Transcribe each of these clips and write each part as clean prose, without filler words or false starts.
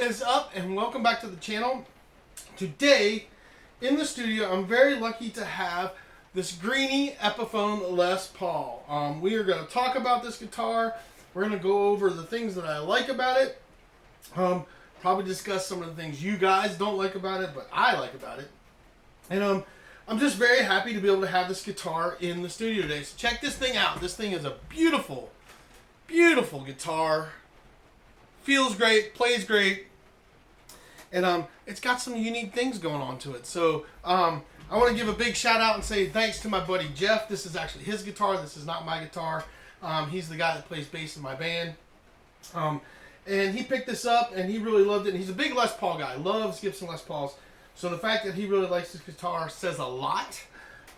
is up, and welcome back to the channel. Today in the studio I'm very lucky to have this Greeny Epiphone Les Paul. We are going to talk about this guitar. We're going to go over the things that I like about it. Probably discuss some of the things you guys don't like about it, but I like about it. And I'm just very happy to be able to have this guitar in the studio today. So check this thing out. This thing is a beautiful, beautiful guitar. Feels great, plays great, and it's got some unique things going on to it. So I want to give a big shout out and say thanks to my buddy Jeff. This is actually his guitar. This is not my guitar. He's the guy that plays bass in my band. And he picked this up and he really loved it. And he's a big Les Paul guy. Loves Gibson Les Pauls. So the fact that he really likes this guitar says a lot.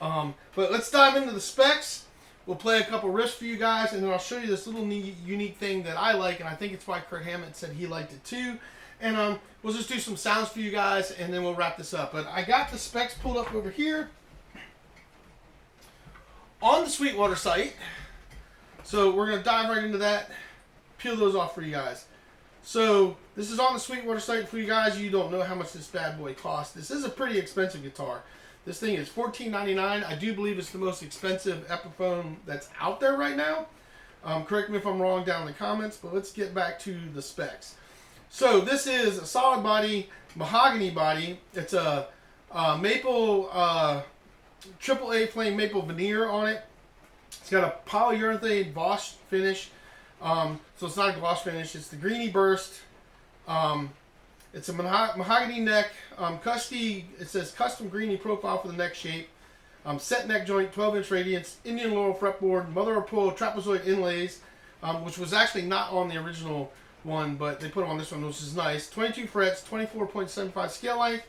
But let's dive into the specs. We'll play a couple riffs for you guys, and then I'll show you this little neat, unique thing that I like, and I think it's why Kirk Hammett said he liked it too. And we'll just do some sounds for you guys, and then we'll wrap this up. But I got the specs pulled up over here on the Sweetwater site. So we're going to dive right into that, peel those off for you guys. So this is on the Sweetwater site for you guys. You don't know how much this bad boy costs. This is a pretty expensive guitar. This thing is $14.99. I do believe it's the most expensive Epiphone that's out there right now. Correct me if I'm wrong down in the comments, but let's get back to the specs. So this is a solid body, mahogany body. It's a maple, AAA flame maple veneer on it. It's got a polyurethane Bosch finish. So it's not a gloss finish. It's the Greeny burst. It's a mahogany neck, it says custom Greeny profile for the neck shape, set neck joint, 12-inch radiance, Indian laurel fretboard, mother of pearl trapezoid inlays, which was actually not on the original one, but they put it on this one, which is nice. 22 frets, 24.75 scale length,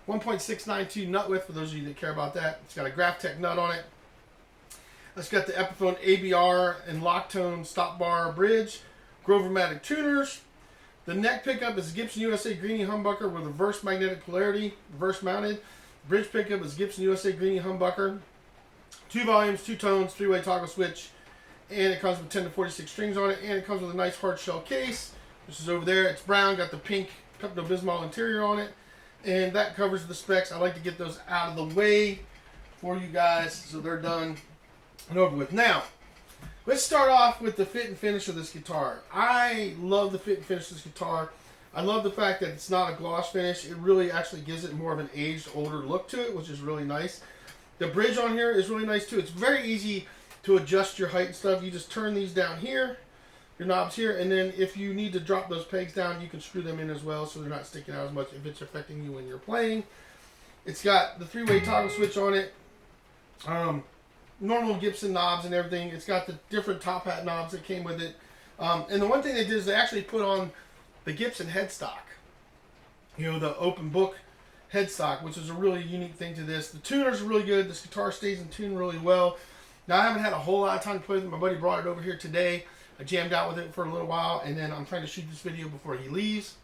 1.692 nut width for those of you that care about that. It's got a Graphtec nut on it. It's got the Epiphone ABR and Locktone stop bar bridge, Grovermatic tuners. The neck pickup is Gibson USA Greeny humbucker with reverse magnetic polarity, reverse mounted. Bridge pickup is Gibson USA Greeny humbucker. 2 volumes, 2 tones, 3-way toggle switch. And it comes with 10 to 46 strings on it. And it comes with a nice hard shell case, which is over there. It's brown, got the pink Pepto-Bismol interior on it. And that covers the specs. I like to get those out of the way for you guys so they're done and over with. Now, let's start off with the fit and finish of this guitar. I love the fit and finish of this guitar. I love the fact that it's not a gloss finish. It really actually gives it more of an aged, older look to it, which is really nice. The bridge on here is really nice too. It's very easy to adjust your height and stuff. You just turn these down here, your knobs here, and then if you need to drop those pegs down, you can screw them in as well so they're not sticking out as much if it's affecting you when you're playing. It's got the 3-way toggle switch on it. Normal Gibson knobs and everything. It's got the different top hat knobs that came with it. And the one thing they did is they actually put on the Gibson headstock. You know, the open book headstock, which is a really unique thing to this. The tuners are really good. This guitar stays in tune really well. Now, I haven't had a whole lot of time to play with it. My buddy brought it over here today. I jammed out with it for a little while, and then I'm trying to shoot this video before he leaves.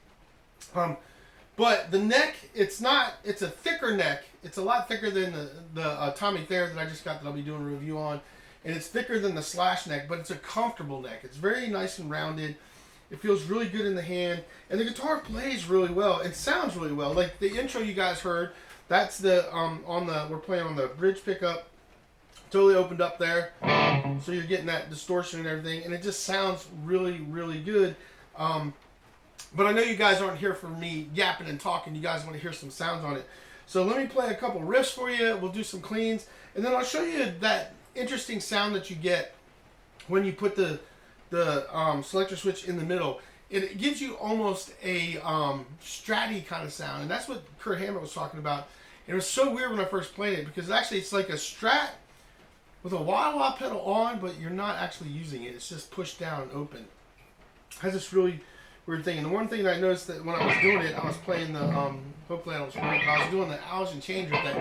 But the neck, it's a thicker neck. It's a lot thicker than the Tommy Thayer that I just got that I'll be doing a review on. And it's thicker than the Slash neck, but it's a comfortable neck. It's very nice and rounded. It feels really good in the hand. And the guitar plays really well. It sounds really well. Like the intro you guys heard, that's the, we're playing on the bridge pickup. Totally opened up there. So you're getting that distortion and everything. And it just sounds really, really good. But I know you guys aren't here for me yapping and talking. You guys want to hear some sounds on it. So let me play a couple riffs for you. We'll do some cleans. And then I'll show you that interesting sound that you get when you put the selector switch in the middle. It gives you almost a Stratty kind of sound. And that's what Kirk Hammett was talking about. And it was so weird when I first played it because actually it's like a Strat with a wah-wah pedal on, but you're not actually using it. It's just pushed down and open. It has this really weird thing. And the one thing that I noticed that when I was doing it, I was playing the, hopefully I don't screw it, but I was doing the Alge and change with that.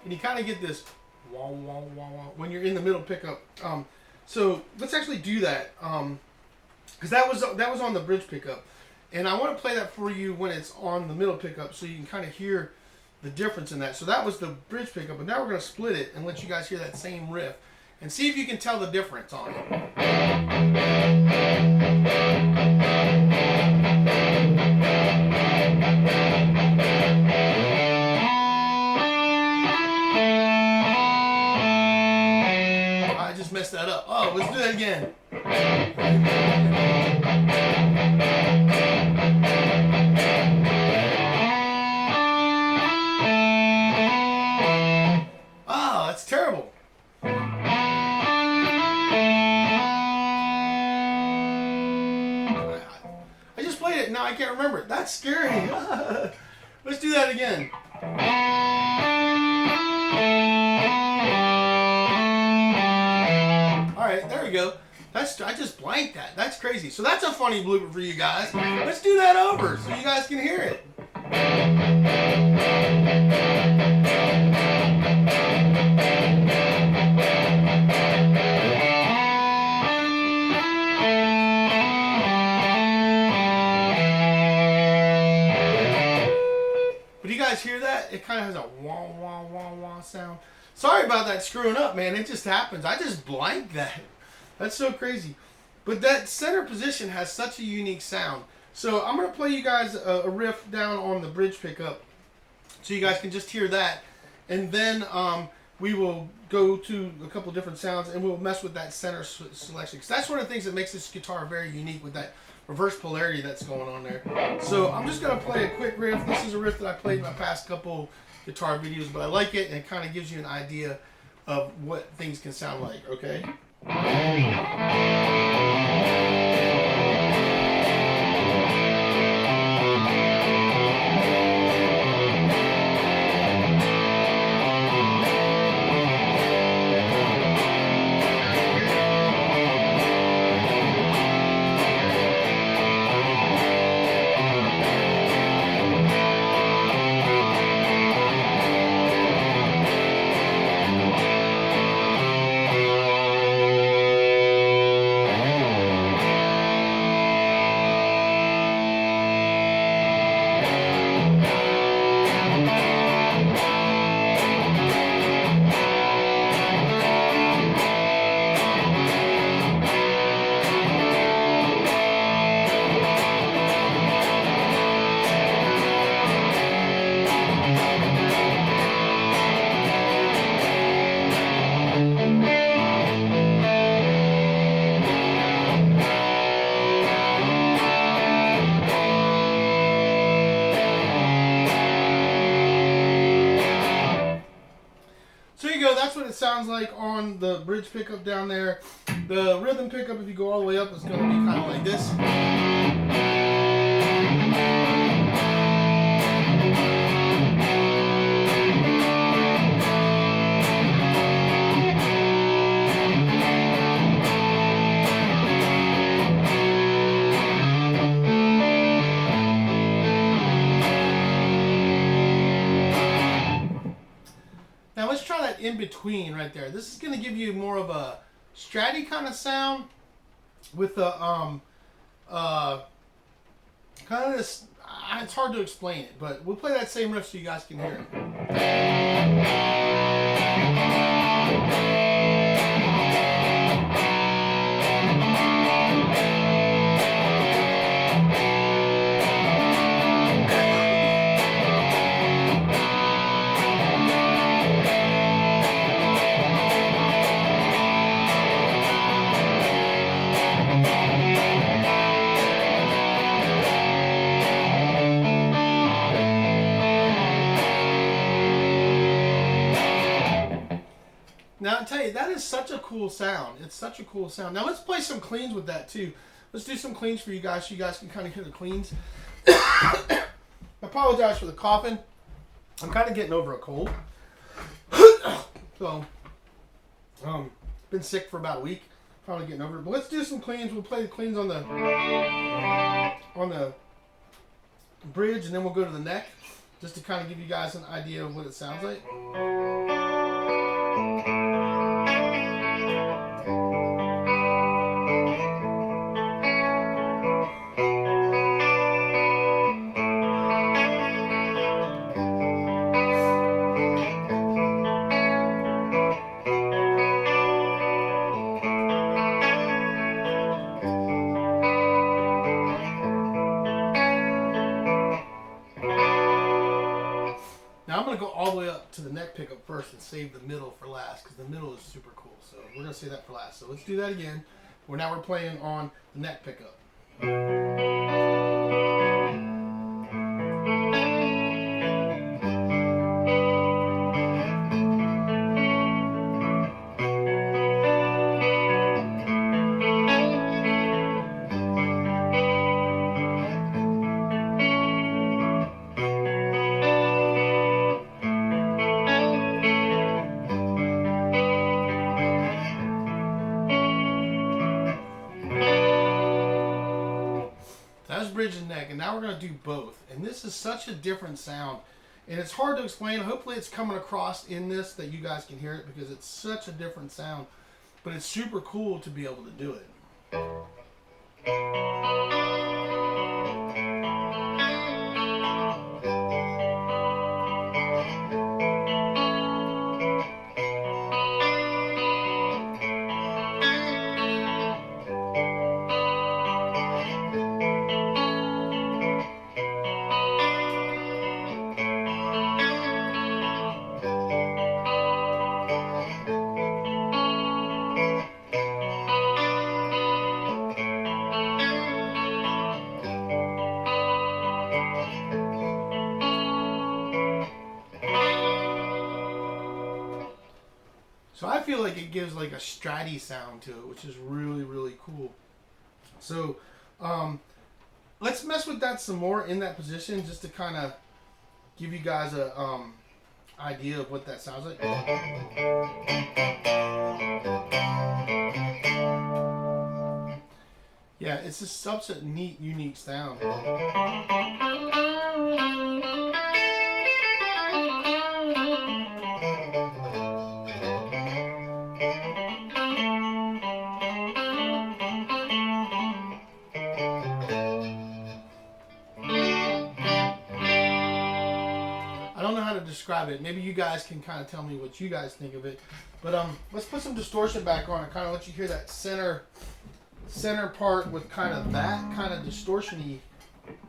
And you kind of get this wah, wah, wah, wah when you're in the middle pickup. So let's actually do that. Because that was on the bridge pickup. And I want to play that for you when it's on the middle pickup so you can kind of hear the difference in that. So that was the bridge pickup, but now we're going to split it and let you guys hear that same riff and see if you can tell the difference on it. I just messed that up. Oh, let's do that again. Oh, that's terrible. I just played it, now I can't remember it. That's scary. Let's do that again. Alright, there we go. I just blanked that. That's crazy. So that's a funny blooper for you guys. Let's do that over so you guys can hear it. But do you guys hear that? It kind of has a wah, wah, wah, wah sound. Sorry about that screwing up, man. It just happens. I just blanked that. That's so crazy. But that center position has such a unique sound. So I'm going to play you guys a riff down on the bridge pickup so you guys can just hear that. And then we will go to a couple different sounds and we'll mess with that center selection. Because that's one of the things that makes this guitar very unique with that reverse polarity that's going on there. So I'm just going to play a quick riff. This is a riff that I played in my past couple guitar videos, but I like it and it kind of gives you an idea of what things can sound like, okay? That's what it sounds like on the bridge pickup down there. The rhythm pickup, if you go all the way up, is going to be kind of like this. Now let's try that in between right there. This is going to give you more of a stratty kind of sound with a kind of this. It's hard to explain it, but we'll play that same riff so you guys can hear it. Now, I'll tell you, that is such a cool sound. It's such a cool sound. Now, let's play some cleans with that, too. Let's do some cleans for you guys so you guys can kind of hear the cleans. I apologize for the coughing. I'm kind of getting over a cold. So, been sick for about a week. Probably getting over it. But let's do some cleans. We'll play the cleans on the bridge, and then we'll go to the neck, just to kind of give you guys an idea of what it sounds like. all the way up to the neck pickup first and save the middle for last, because the middle is super cool. So we're going to save that for last. So let's do that again. Now we're playing on the neck pickup. That's bridge and neck, and now we're going to do both. And this is such a different sound, and it's hard to explain. Hopefully it's coming across in this that you guys can hear it, because it's such a different sound, but it's super cool to be able to do it. So I feel like it gives like a stratty sound to it, which is really, really cool. So let's mess with that some more in that position, just to kind of give you guys a idea of what that sounds like. Yeah, it's just such a neat, unique sound. I don't know how to describe it. Maybe you guys can kind of tell me what you guys think of it. But let's put some distortion back on and kind of let you hear that center part with kind of that kind of distortion-y.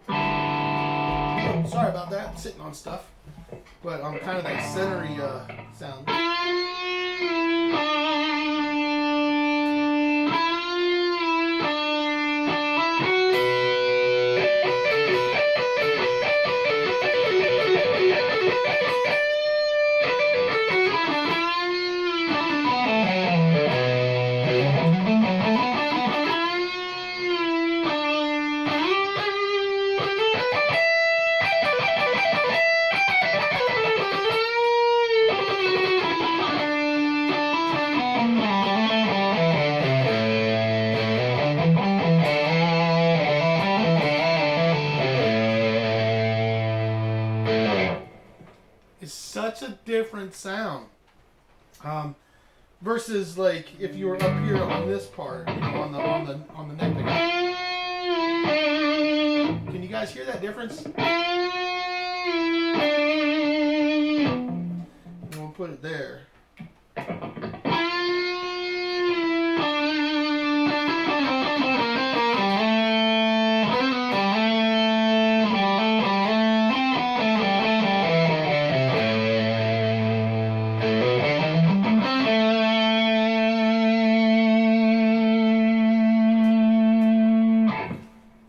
Oh, sorry about that, I'm sitting on stuff. But kind of that centery sound. It's such a different sound versus like if you were up here on this part, you know, on the neck pickup. Can you guys hear that difference? And we'll put it there.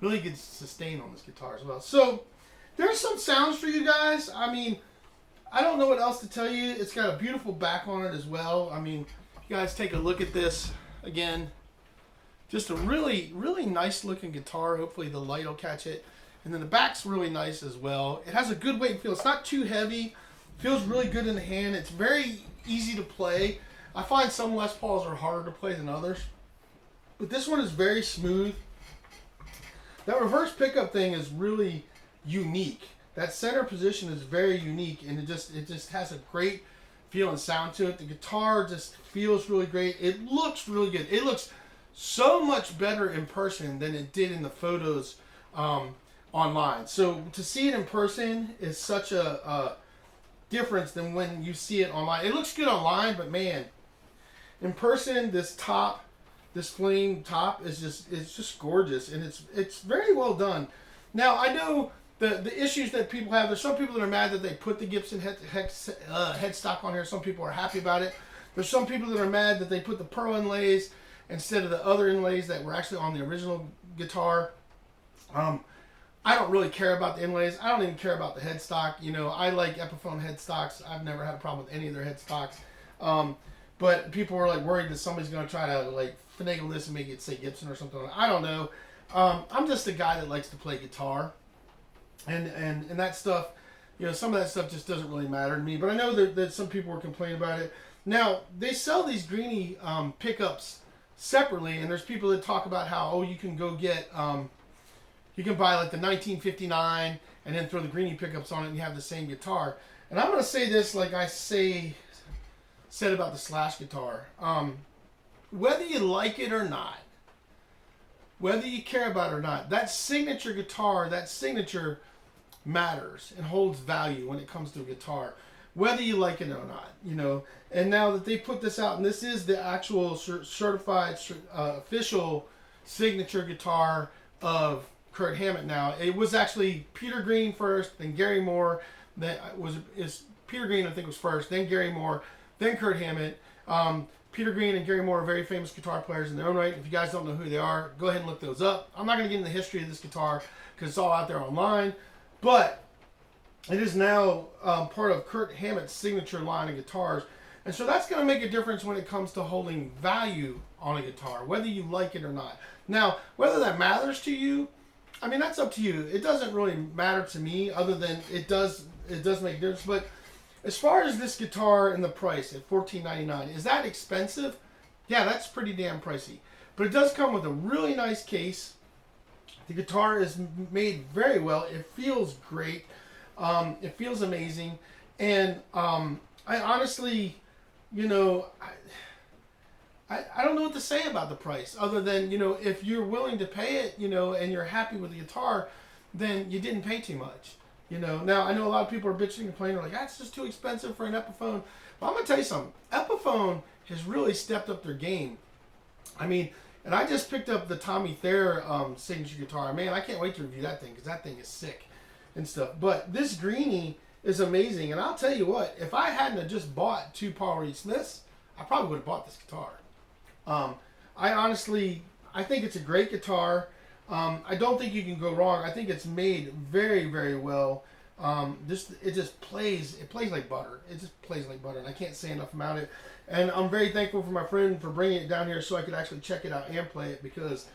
Really good sustain on this guitar as well. So there's some sounds for you guys. I mean, I don't know what else to tell you. It's got a beautiful back on it as well. I mean, you guys take a look at this again. Just a really, really nice looking guitar. Hopefully the light will catch it. And then the back's really nice as well. It has a good weight and feel. It's not too heavy. Feels really good in the hand. It's very easy to play. I find some Les Pauls are harder to play than others. But this one is very smooth. That reverse pickup thing is really unique. That center position is very unique, and it just has a great feel and sound to it. The guitar just feels really great. It looks really good. It looks so much better in person than it did in the photos online. So to see it in person is such a difference than when you see it online. It looks good online, but man, in person, this flame top is just gorgeous, and it's very well done. Now I know the issues that people have. There's some people that are mad that they put the Gibson headstock on here. Some people are happy about it. There's some people that are mad that they put the pearl inlays instead of the other inlays that were actually on the original guitar. I don't really care about the inlays. I don't even care about the headstock. You know, I like Epiphone headstocks. I've never had a problem with any of their headstocks. But people were like worried that somebody's going to try to like finagle this and make it say Gibson or something. I don't know. I'm just a guy that likes to play guitar, and that stuff. You know, some of that stuff just doesn't really matter to me. But I know that some people were complaining about it. Now they sell these Greeny pickups separately, and there's people that talk about how you can go get you can buy like the 1959 and then throw the Greeny pickups on it and you have the same guitar. And I'm going to say this like I said about the Slash guitar. Whether you like it or not, whether you care about it or not, that signature guitar, that signature matters and holds value when it comes to a guitar. Whether you like it or not, you know. And now that they put this out, and this is the actual certified official signature guitar of Kirk Hammett now. It was actually Peter Green first, then Gary Moore. Peter Green, I think, was first, then Gary Moore, then Kirk Hammett. Peter Green and Gary Moore are very famous guitar players in their own right. If you guys don't know who they are, go ahead and look those up. I'm not going to get into the history of this guitar because it's all out there online. But it is now part of Kirk Hammett's signature line of guitars. And so that's going to make a difference when it comes to holding value on a guitar, whether you like it or not. Now, whether that matters to you, I mean, that's up to you. It doesn't really matter to me other than it does make a difference. But as far as this guitar and the price at $14.99, is that expensive? Yeah, that's pretty damn pricey. But it does come with a really nice case. The guitar is made very well. It feels great. It feels amazing. And I honestly, you know, I don't know what to say about the price other than, you know, if you're willing to pay it, you know, and you're happy with the guitar, then you didn't pay too much. You know, now I know a lot of people are bitching and complaining like, that's just too expensive for an Epiphone. But I'm going to tell you something. Epiphone has really stepped up their game. I mean, and I just picked up the Tommy Thayer signature guitar. Man, I can't wait to review that thing because that thing is sick and stuff. But this Greeny is amazing. And I'll tell you what, if I hadn't have just bought two Paul Reed Smiths, I probably would have bought this guitar. I think it's a great guitar. I don't think you can go wrong. I think it's made very, very well. It just plays like butter. It just plays like butter, and I can't say enough about it. And I'm very thankful for my friend for bringing it down here so I could actually check it out and play it because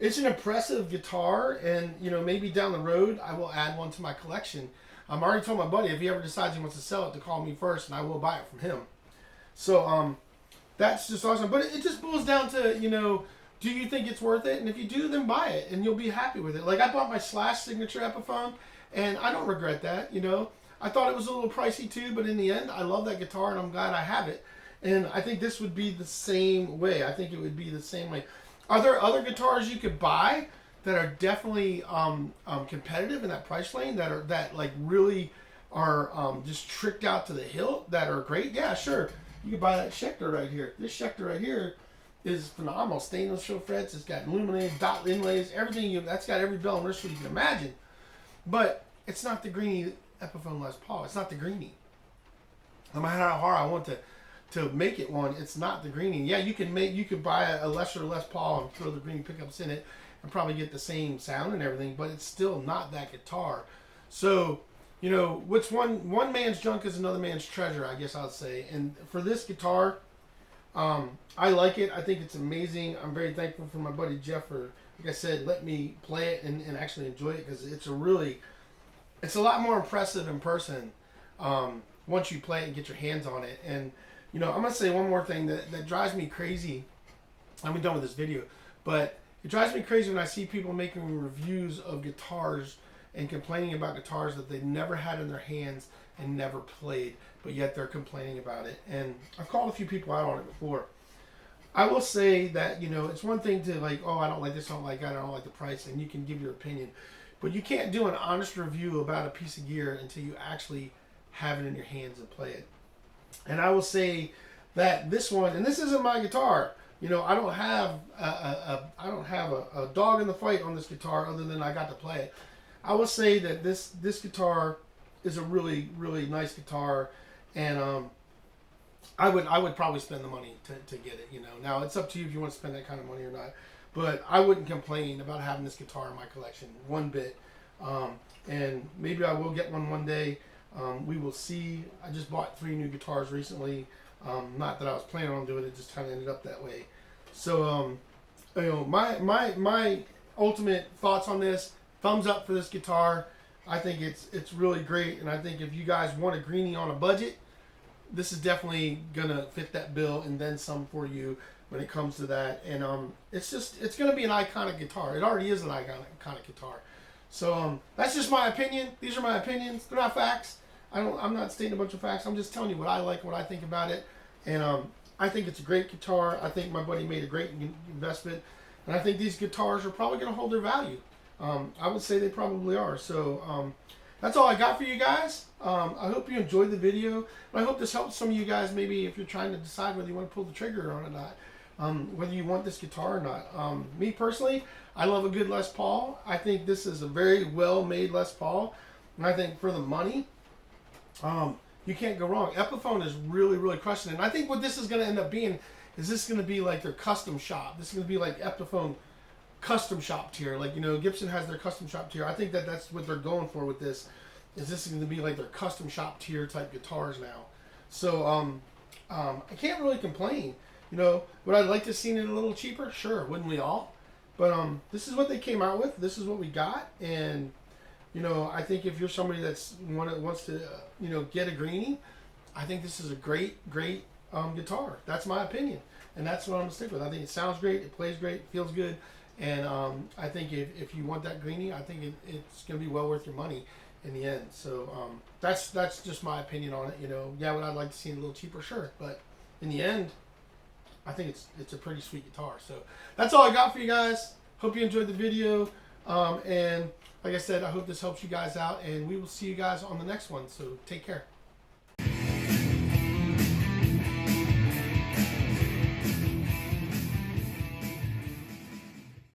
it's an impressive guitar. And you know, maybe down the road I will add one to my collection. I'm already told my buddy if he ever decides he wants to sell it to call me first, and I will buy it from him. So that's just awesome. But it just boils down to, you know, do you think it's worth it? And if you do, then buy it, and you'll be happy with it. Like, I bought my Slash signature Epiphone, and I don't regret that, you know. I thought it was a little pricey, too, but in the end, I love that guitar, and I'm glad I have it. And I think this would be the same way. I think it would be the same way. Are there other guitars you could buy that are definitely competitive in that price lane, that really are just tricked out to the hilt, that are great? Yeah, sure. You can buy that Schecter right here. This Schecter right here is phenomenal. Stainless steel frets. It's got illuminated dot inlays. Everything. That's got every bell and whistle you can imagine. But it's not the Greeny Epiphone Les Paul. It's not the Greeny. No matter how hard I want to make it one, it's not the Greeny. Yeah, you could buy a lesser Les Paul and throw the Greeny pickups in it and probably get the same sound and everything, but it's still not that guitar. So, you know, what's one man's junk is another man's treasure, I guess I'll say. And for this guitar, I like it. I think it's amazing. I'm very thankful for my buddy Jeff for, like I said, let me play it and actually enjoy it because it's a lot more impressive in person once you play it and get your hands on it. And, you know, I'm going to say one more thing that drives me crazy. I'm done with this video, but it drives me crazy when I see people making reviews of guitars and complaining about guitars that they never had in their hands and never played, but yet they're complaining about it. And I've called a few people out on it before. I will say that, you know, it's one thing to like, oh, I don't like this, I don't like that, I don't like the price, and you can give your opinion. But you can't do an honest review about a piece of gear until you actually have it in your hands and play it. And I will say that this one, and this isn't my guitar, you know, I don't have a dog in the fight on this guitar other than I got to play it. I will say that this guitar is a really nice guitar, and I would probably spend the money to get it. You know, now it's up to you if you want to spend that kind of money or not. But I wouldn't complain about having this guitar in my collection one bit. And maybe I will get one day. We will see. I just bought 3 new guitars recently. Not that I was planning on doing it, just kind of ended up that way. So, you know, my ultimate thoughts on this: thumbs up for this guitar. I think it's really great, and I think if you guys want a Greeny on a budget, this is definitely gonna fit that bill and then some for you when it comes to that. And it's gonna be an iconic guitar. It already is an iconic guitar. So that's just my opinion. These are my opinions. They're not facts. I'm not stating a bunch of facts. I'm just telling you what I like, what I think about it. And I think it's a great guitar. I think my buddy made a great investment, and I think these guitars are probably gonna hold their value. I would say they probably are. So that's all I got for you guys. I hope you enjoyed the video. I hope this helps some of you guys, maybe if you're trying to decide whether you want to pull the trigger on it or not, whether you want this guitar or not. Me personally, I love a good Les Paul. I think this is a very well-made Les Paul. And I think for the money, you can't go wrong. Epiphone is really crushing it. And I think what this is going to end up being is this going to be like their custom shop. This is going to be like Epiphone custom shop tier. Like, you know, Gibson has their custom shop tier. I think that's what they're going for with this. Is this going to be like their custom shop tier type guitars now? So I can't really complain. You know, would I like to see it a little cheaper? Sure, wouldn't we all? But this is what they came out with. This is what we got. And you know, I think if you're somebody wants to you know, get a Greeny, I think this is a great guitar. That's my opinion, and that's what I'm gonna stick with. I think it sounds great, it plays great, it feels good. And I think if you want that Greeny, I think it's going to be well worth your money in the end. So that's just my opinion on it. You know, yeah, would I like to see it a little cheaper? Sure. But in the end, I think it's a pretty sweet guitar. So that's all I got for you guys. Hope you enjoyed the video. And like I said, I hope this helps you guys out. And we will see you guys on the next one. So take care.